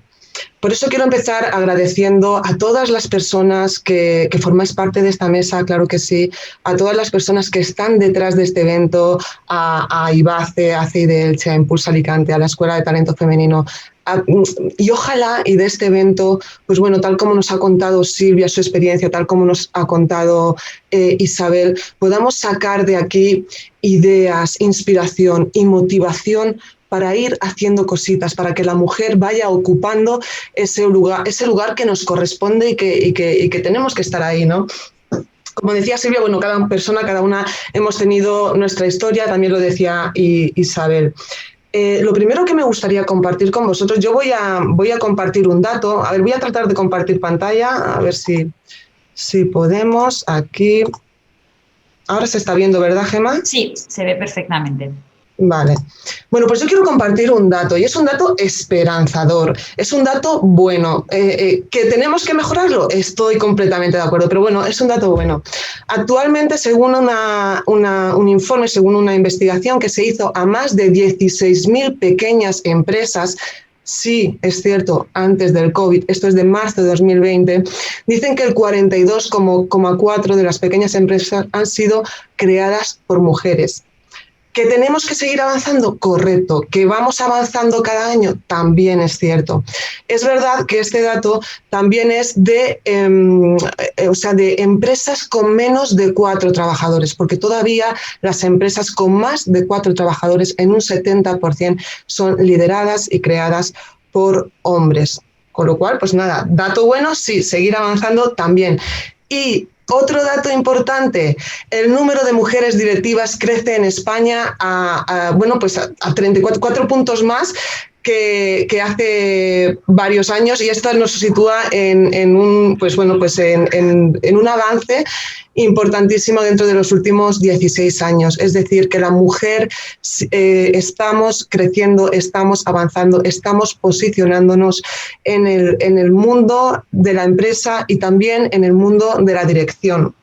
Speaker 4: Por eso quiero empezar agradeciendo a todas las personas que formáis parte de esta mesa, claro que sí, a todas las personas que están detrás de este evento, a IBACE, a CEIDELCHE, a Impulsa Alicante, a la Escuela de Talento Femenino, Y ojalá, y de este evento, pues bueno, tal como nos ha contado Silvia su experiencia, tal como nos ha contado Isabel, podamos sacar de aquí ideas, inspiración y motivación para ir haciendo cositas, para que la mujer vaya ocupando ese lugar que nos corresponde y que tenemos que estar ahí, ¿no? Como decía Silvia, bueno, cada persona, cada una hemos tenido nuestra historia, también lo decía Isabel. Lo primero que me gustaría compartir con vosotros, yo voy a compartir un dato, a ver, voy a tratar de compartir pantalla, a ver si podemos, aquí. Ahora se está viendo, ¿verdad, Gemma?
Speaker 1: Sí, se ve perfectamente.
Speaker 4: Vale. Bueno, pues yo quiero compartir un dato, y es un dato esperanzador, es un dato bueno. ¿Que tenemos que mejorarlo? Estoy completamente de acuerdo, pero bueno, es un dato bueno. Actualmente, según un informe, según una investigación que se hizo a más de 16.000 pequeñas empresas, sí, es cierto, antes del COVID, esto es de marzo de 2020, dicen que el 42,4% de las pequeñas empresas han sido creadas por mujeres. ¿Que tenemos que seguir avanzando? Correcto. ¿Que vamos avanzando cada año? También es cierto. Es verdad que este dato también es de empresas con menos de 4 trabajadores, porque todavía las empresas con más de 4 trabajadores en un 70% son lideradas y creadas por hombres. Con lo cual, pues nada, dato bueno, sí, seguir avanzando también. Y otro dato importante, el número de mujeres directivas crece en España a 34 puntos más que hace varios años, y esto nos sitúa en un avance importantísimo dentro de los últimos 16 años. Es decir, que la mujer estamos creciendo, estamos avanzando, estamos posicionándonos en el mundo de la empresa y también en el mundo de la dirección.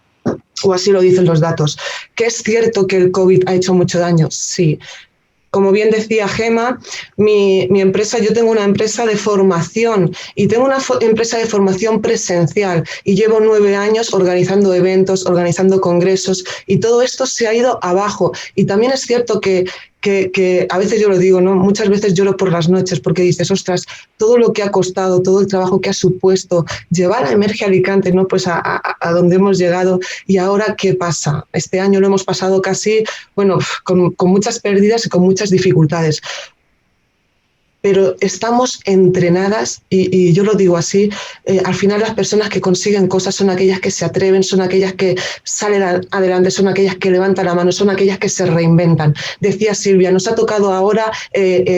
Speaker 4: O así lo dicen los datos. ¿Que es cierto que el COVID ha hecho mucho daño? Sí. Como bien decía Gemma, mi empresa, yo tengo una empresa de formación y tengo una empresa de formación presencial y llevo 9 años organizando eventos, organizando congresos, y todo esto se ha ido abajo. Y también es cierto que a veces yo lo digo, ¿no? Muchas veces lloro por las noches porque dices, ostras, todo lo que ha costado, todo el trabajo que ha supuesto llevar a Emerge Alicante, ¿no? Pues a donde hemos llegado, y ahora ¿qué pasa? Este año lo hemos pasado casi, bueno, con muchas pérdidas y con muchas dificultades. Pero estamos entrenadas, y yo lo digo así, al final las personas que consiguen cosas son aquellas que se atreven, son aquellas que salen adelante, son aquellas que levantan la mano, son aquellas que se reinventan. Decía Silvia, nos ha tocado ahora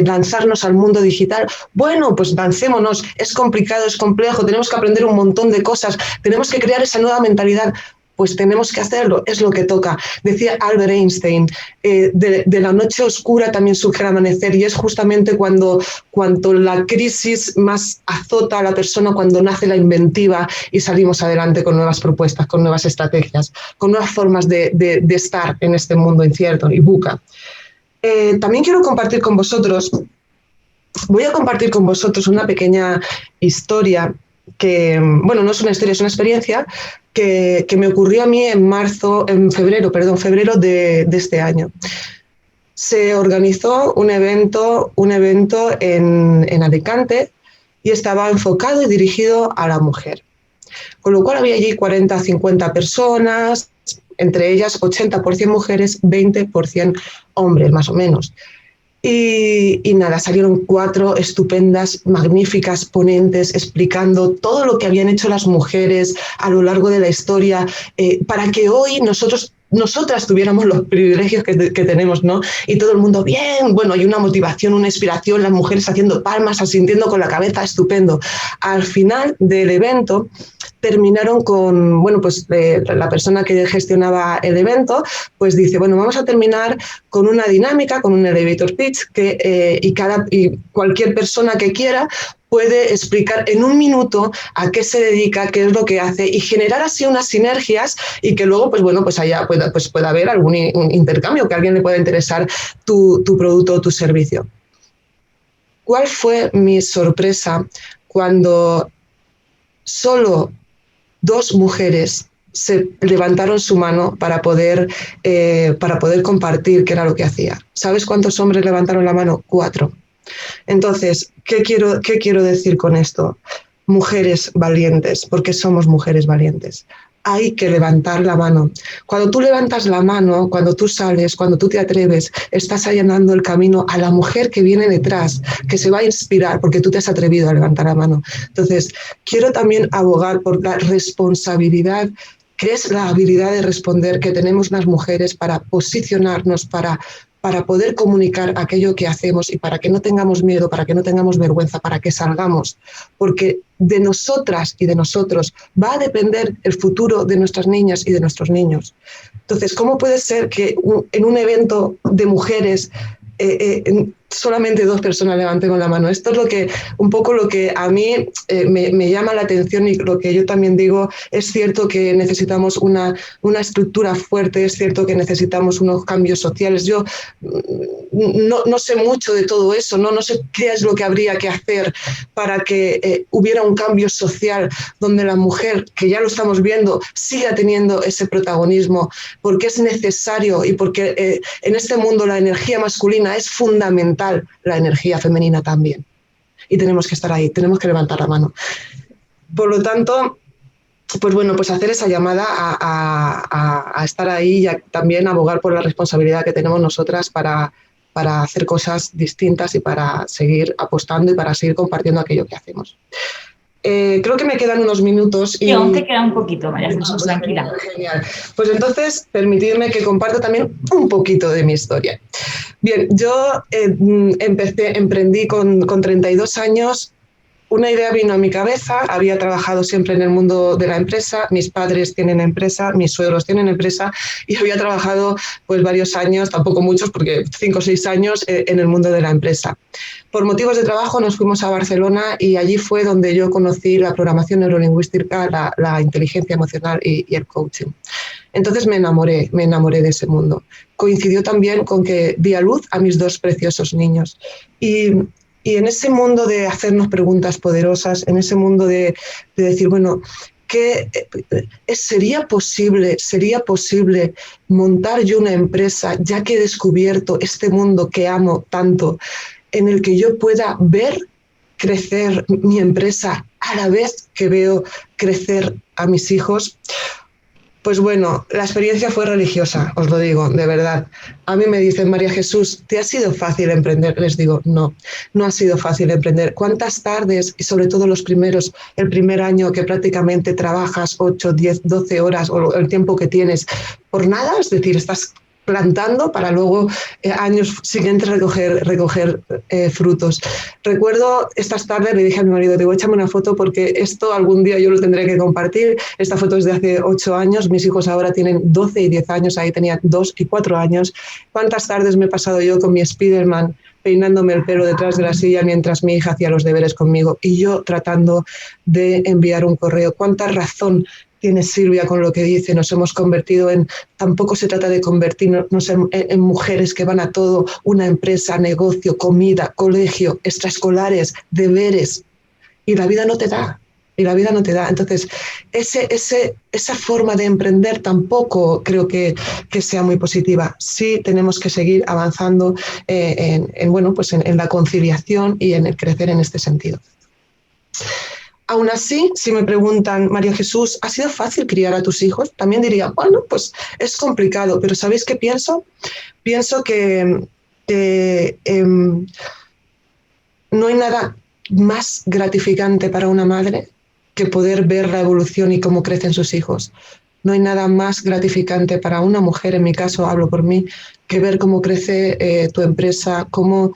Speaker 4: lanzarnos al mundo digital. Bueno, pues lancémonos, es complicado, es complejo, tenemos que aprender un montón de cosas, tenemos que crear esa nueva mentalidad. Pues tenemos que hacerlo, es lo que toca. Decía Albert Einstein, de la noche oscura también surge el amanecer, y es justamente cuando la crisis más azota a la persona, cuando nace la inventiva y salimos adelante con nuevas propuestas, con nuevas estrategias, con nuevas formas de estar en este mundo incierto y buca. También quiero compartir con vosotros, voy a compartir con vosotros una pequeña historia que, bueno, no es una historia, es una experiencia que me ocurrió a mí en febrero de este año. Se organizó un evento en Alicante, y estaba enfocado y dirigido a la mujer. Con lo cual había allí 40 o 50 personas, entre ellas 80% mujeres, 20% hombres, más o menos. Y nada, salieron 4 estupendas, magníficas ponentes explicando todo lo que habían hecho las mujeres a lo largo de la historia, para que hoy nosotras tuviéramos los privilegios que tenemos, ¿no? Y todo el mundo, bien, bueno, hay una motivación, una inspiración, las mujeres haciendo palmas, asintiendo con la cabeza, estupendo. Al final del evento terminaron con, bueno, pues la persona que gestionaba el evento, pues dice, bueno, vamos a terminar con una dinámica, con un elevator pitch, y cualquier persona que quiera puede explicar en un minuto a qué se dedica, qué es lo que hace, y generar así unas sinergias, y que luego, pues bueno, pues allá pueda haber algún intercambio, que a alguien le pueda interesar tu producto o tu servicio. ¿Cuál fue mi sorpresa cuando solo 2 mujeres se levantaron su mano para poder compartir qué era lo que hacía? ¿Sabes cuántos hombres levantaron la mano? 4. Entonces, ¿qué quiero decir con esto? Mujeres valientes, porque somos mujeres valientes. Hay que levantar la mano. Cuando tú levantas la mano, cuando tú sales, cuando tú te atreves, estás allanando el camino a la mujer que viene detrás, que se va a inspirar porque tú te has atrevido a levantar la mano. Entonces, quiero también abogar por la responsabilidad, que es la habilidad de responder que tenemos las mujeres para posicionarnos, para poder comunicar aquello que hacemos y para que no tengamos miedo, para que no tengamos vergüenza, para que salgamos. Porque de nosotras y de nosotros va a depender el futuro de nuestras niñas y de nuestros niños. Entonces, ¿cómo puede ser que en un evento de mujeres solamente 2 personas levanten la mano? Esto es un poco lo que a mí me llama la atención, y lo que yo también digo. Es cierto que necesitamos una estructura fuerte, es cierto que necesitamos unos cambios sociales. Yo no sé mucho de todo eso, no sé qué es lo que habría que hacer para que hubiera un cambio social donde la mujer, que ya lo estamos viendo, siga teniendo ese protagonismo, porque es necesario y porque en este mundo la energía masculina es fundamental, la energía femenina también. Y tenemos que estar ahí, tenemos que levantar la mano. Por lo tanto, pues bueno, pues hacer esa llamada a estar ahí y también abogar por la responsabilidad que tenemos nosotras para hacer cosas distintas y para seguir apostando y para seguir compartiendo aquello que hacemos. Creo que me quedan unos minutos.
Speaker 1: Y aún te queda un poquito, María Jesús, tranquila.
Speaker 4: Genial. Pues entonces, permitidme que comparta también un poquito de mi historia. Bien, yo emprendí con 32 años. Una idea vino a mi cabeza. Había trabajado siempre en el mundo de la empresa. Mis padres tienen empresa, mis suegros tienen empresa, y había trabajado pues varios años, tampoco muchos, porque 5 o 6 años en el mundo de la empresa. Por motivos de trabajo nos fuimos a Barcelona y allí fue donde yo conocí la programación neurolingüística, la inteligencia emocional y el coaching. Entonces me enamoré de ese mundo. Coincidió también con que di a luz a mis 2 preciosos niños. Y en ese mundo de hacernos preguntas poderosas, en ese mundo de decir, bueno, ¿sería posible montar yo una empresa, ya que he descubierto este mundo que amo tanto, en el que yo pueda ver crecer mi empresa a la vez que veo crecer a mis hijos? Pues bueno, la experiencia fue religiosa, os lo digo, de verdad. A mí me dicen, María Jesús, ¿te ha sido fácil emprender? Les digo, no ha sido fácil emprender. ¿Cuántas tardes, y sobre todo el primer año que prácticamente trabajas 8, 10, 12 horas o el tiempo que tienes por nada? Es decir, estás plantando para luego años siguientes recoger frutos. Recuerdo estas tardes, le dije a mi marido, digo, échame una foto porque esto algún día yo lo tendré que compartir. Esta foto es de hace 8 años, mis hijos ahora tienen 12 y 10 años, ahí tenía 2 y 4 años. ¿Cuántas tardes me he pasado yo con mi Spiderman peinándome el pelo detrás de la silla mientras mi hija hacía los deberes conmigo y yo tratando de enviar un correo? ¿Cuánta razón tiene Silvia con lo que dice? Nos hemos convertido tampoco se trata de convertirnos en mujeres que van a todo, una empresa, negocio, comida, colegio, extraescolares, deberes, y la vida no te da. Entonces, esa forma de emprender tampoco creo que sea muy positiva. Sí tenemos que seguir avanzando en la conciliación y en el crecer en este sentido. Aún así, si me preguntan, María Jesús, ¿ha sido fácil criar a tus hijos? También diría, bueno, pues es complicado, pero ¿sabéis qué pienso? Pienso que no hay nada más gratificante para una madre que poder ver la evolución y cómo crecen sus hijos. No hay nada más gratificante para una mujer, en mi caso hablo por mí, que ver cómo crece tu empresa, cómo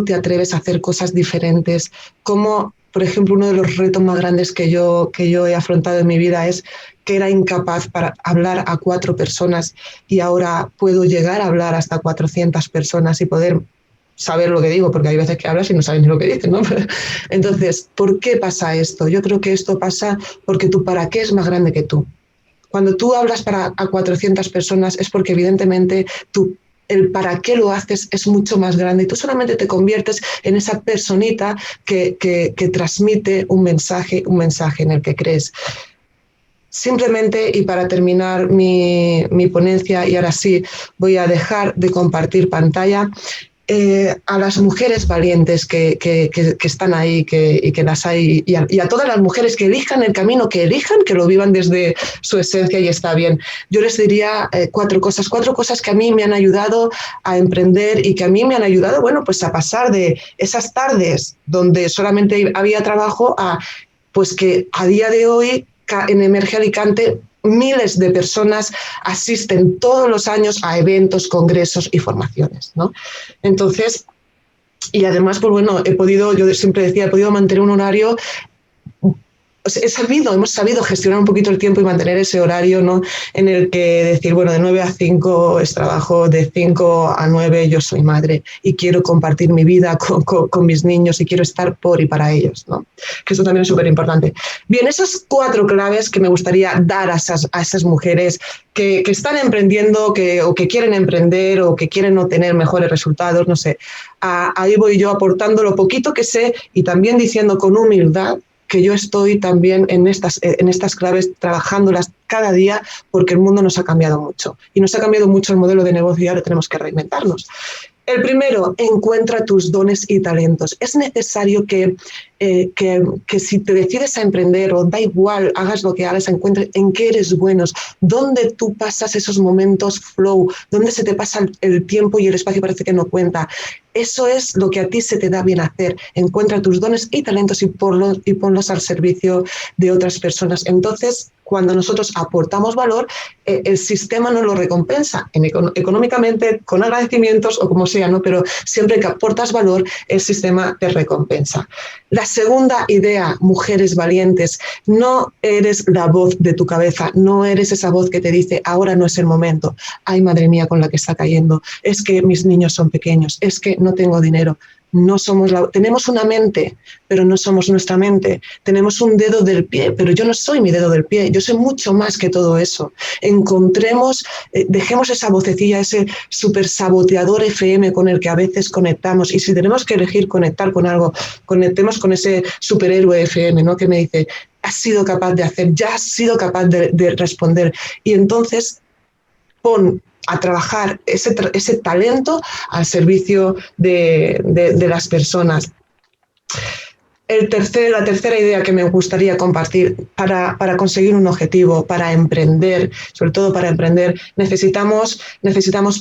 Speaker 4: te atreves a hacer cosas diferentes, cómo, por ejemplo, uno de los retos más grandes que yo he afrontado en mi vida es que era incapaz para hablar a 4 personas y ahora puedo llegar a hablar hasta 400 personas y poder saber lo que digo, porque hay veces que hablas y no sabes ni lo que dices, ¿no? Entonces, ¿por qué pasa esto? Yo creo que esto pasa porque tu para qué es más grande que tú. Cuando tú hablas a 400 personas es porque evidentemente el para qué lo haces es mucho más grande y tú solamente te conviertes en esa personita que transmite un mensaje en el que crees. Simplemente, y para terminar mi ponencia, y ahora sí voy a dejar de compartir pantalla, a las mujeres valientes que están ahí y que las hay, y a todas las mujeres que elijan el camino, que lo vivan desde su esencia y está bien. Yo les diría cuatro cosas que a mí me han ayudado a emprender y que a mí me han ayudado, bueno, pues a pasar de esas tardes donde solamente había trabajo a, pues que a día de hoy en Emerge Alicante miles de personas asisten todos los años a eventos, congresos y formaciones, ¿no? Entonces, y además, pues bueno, yo siempre decía, he podido mantener un horario. Hemos sabido gestionar un poquito el tiempo y mantener ese horario, ¿no? En el que decir, bueno, de 9 a 5 es trabajo, de 5 a 9 yo soy madre y quiero compartir mi vida con mis niños y quiero estar por y para ellos, ¿no? Que eso también es súper importante. Bien, esas 4 claves que me gustaría dar a esas mujeres que están emprendiendo o que quieren emprender o que quieren obtener mejores resultados, no sé. Ahí voy yo aportando lo poquito que sé y también diciendo con humildad que yo estoy también en estas claves trabajándolas cada día porque el mundo nos ha cambiado mucho y nos ha cambiado mucho el modelo de negocio y ahora tenemos que reinventarnos. El primero, encuentra tus dones y talentos. Es necesario que si te decides a emprender o da igual, hagas lo que hagas, encuentres en qué eres buenos, dónde tú pasas esos momentos flow, dónde se te pasa el tiempo y el espacio parece que no cuenta. Eso es lo que a ti se te da bien hacer. Encuentra tus dones y talentos y ponlos al servicio de otras personas. Entonces, cuando nosotros aportamos valor, el sistema nos lo recompensa económicamente, con agradecimientos o como sea, ¿no? Pero siempre que aportas valor, el sistema te recompensa. La segunda idea, mujeres valientes, no eres la voz de tu cabeza, no eres esa voz que te dice, ahora no es el momento, ay madre mía con la que está cayendo, es que mis niños son pequeños, es que no tengo dinero. No somos tenemos una mente, pero no somos nuestra mente. Tenemos un dedo del pie, pero yo no soy mi dedo del pie. Yo soy mucho más que todo eso. Dejemos esa vocecilla, ese super saboteador FM con el que a veces conectamos. Y si tenemos que elegir conectar con algo, conectemos con ese superhéroe FM, ¿no? Que me dice, has sido capaz de hacer, ya has sido capaz de responder. Y entonces pon a trabajar ese talento al servicio de las personas. La tercera idea que me gustaría compartir para conseguir un objetivo, para emprender, sobre todo para emprender, necesitamos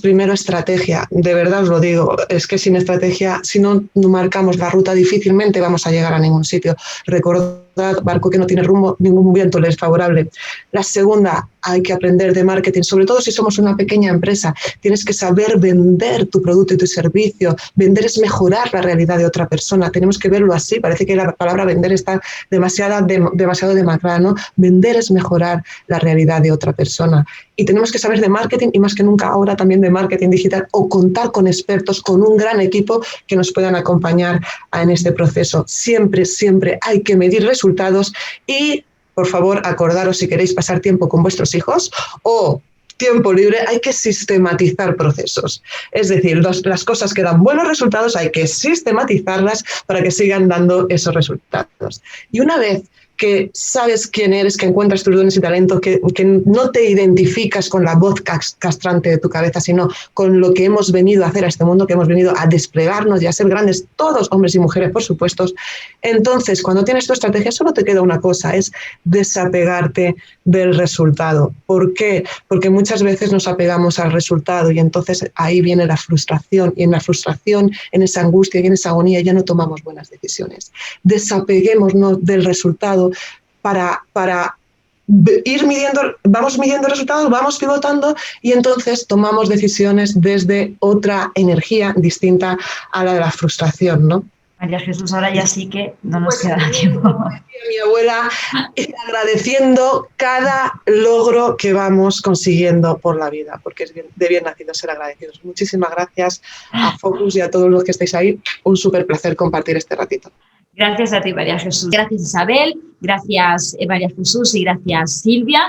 Speaker 4: primero estrategia. De verdad os lo digo, es que sin estrategia, si no marcamos la ruta, difícilmente vamos a llegar a ningún sitio. Recordad, barco que no tiene rumbo, ningún viento le es favorable. La segunda, hay que aprender de marketing, sobre todo si somos una pequeña empresa. Tienes que saber vender tu producto y tu servicio. Vender es mejorar la realidad de otra persona. Tenemos que verlo así. Parece que la palabra vender está demasiado demacrada, ¿no? Vender es mejorar la realidad de otra persona. Y tenemos que saber de marketing y más que nunca ahora también de marketing digital o contar con expertos, con un gran equipo que nos puedan acompañar en este proceso. Siempre, siempre hay que medir resultados y, por favor, acordaros si queréis pasar tiempo con vuestros hijos o tiempo libre, hay que sistematizar procesos. Es decir, las cosas que dan buenos resultados hay que sistematizarlas para que sigan dando esos resultados. Y una vez que sabes quién eres, que encuentras tus dones y talento, que no te identificas con la voz castrante de tu cabeza, sino con lo que hemos venido a hacer a este mundo, que hemos venido a desplegarnos y a ser grandes, todos hombres y mujeres, por supuesto. Entonces, cuando tienes tu estrategia, solo te queda una cosa, es desapegarte del resultado. ¿Por qué? Porque muchas veces nos apegamos al resultado y entonces ahí viene la frustración y en la frustración, en esa angustia y en esa agonía ya no tomamos buenas decisiones. Desapeguémonos del resultado para ir vamos midiendo resultados, vamos pivotando y entonces tomamos decisiones desde otra energía distinta a la de la frustración, ¿no?
Speaker 1: María Jesús, ahora ya sí que no nos queda tiempo.
Speaker 4: Mi abuela, agradeciendo cada logro que vamos consiguiendo por la vida, porque es de bien nacido ser agradecidos. Muchísimas gracias a Focus y a todos los que estáis ahí. Un súper placer compartir este ratito.
Speaker 1: Gracias a ti, María Jesús. Gracias, Isabel. Gracias, María Jesús, y gracias, Silvia.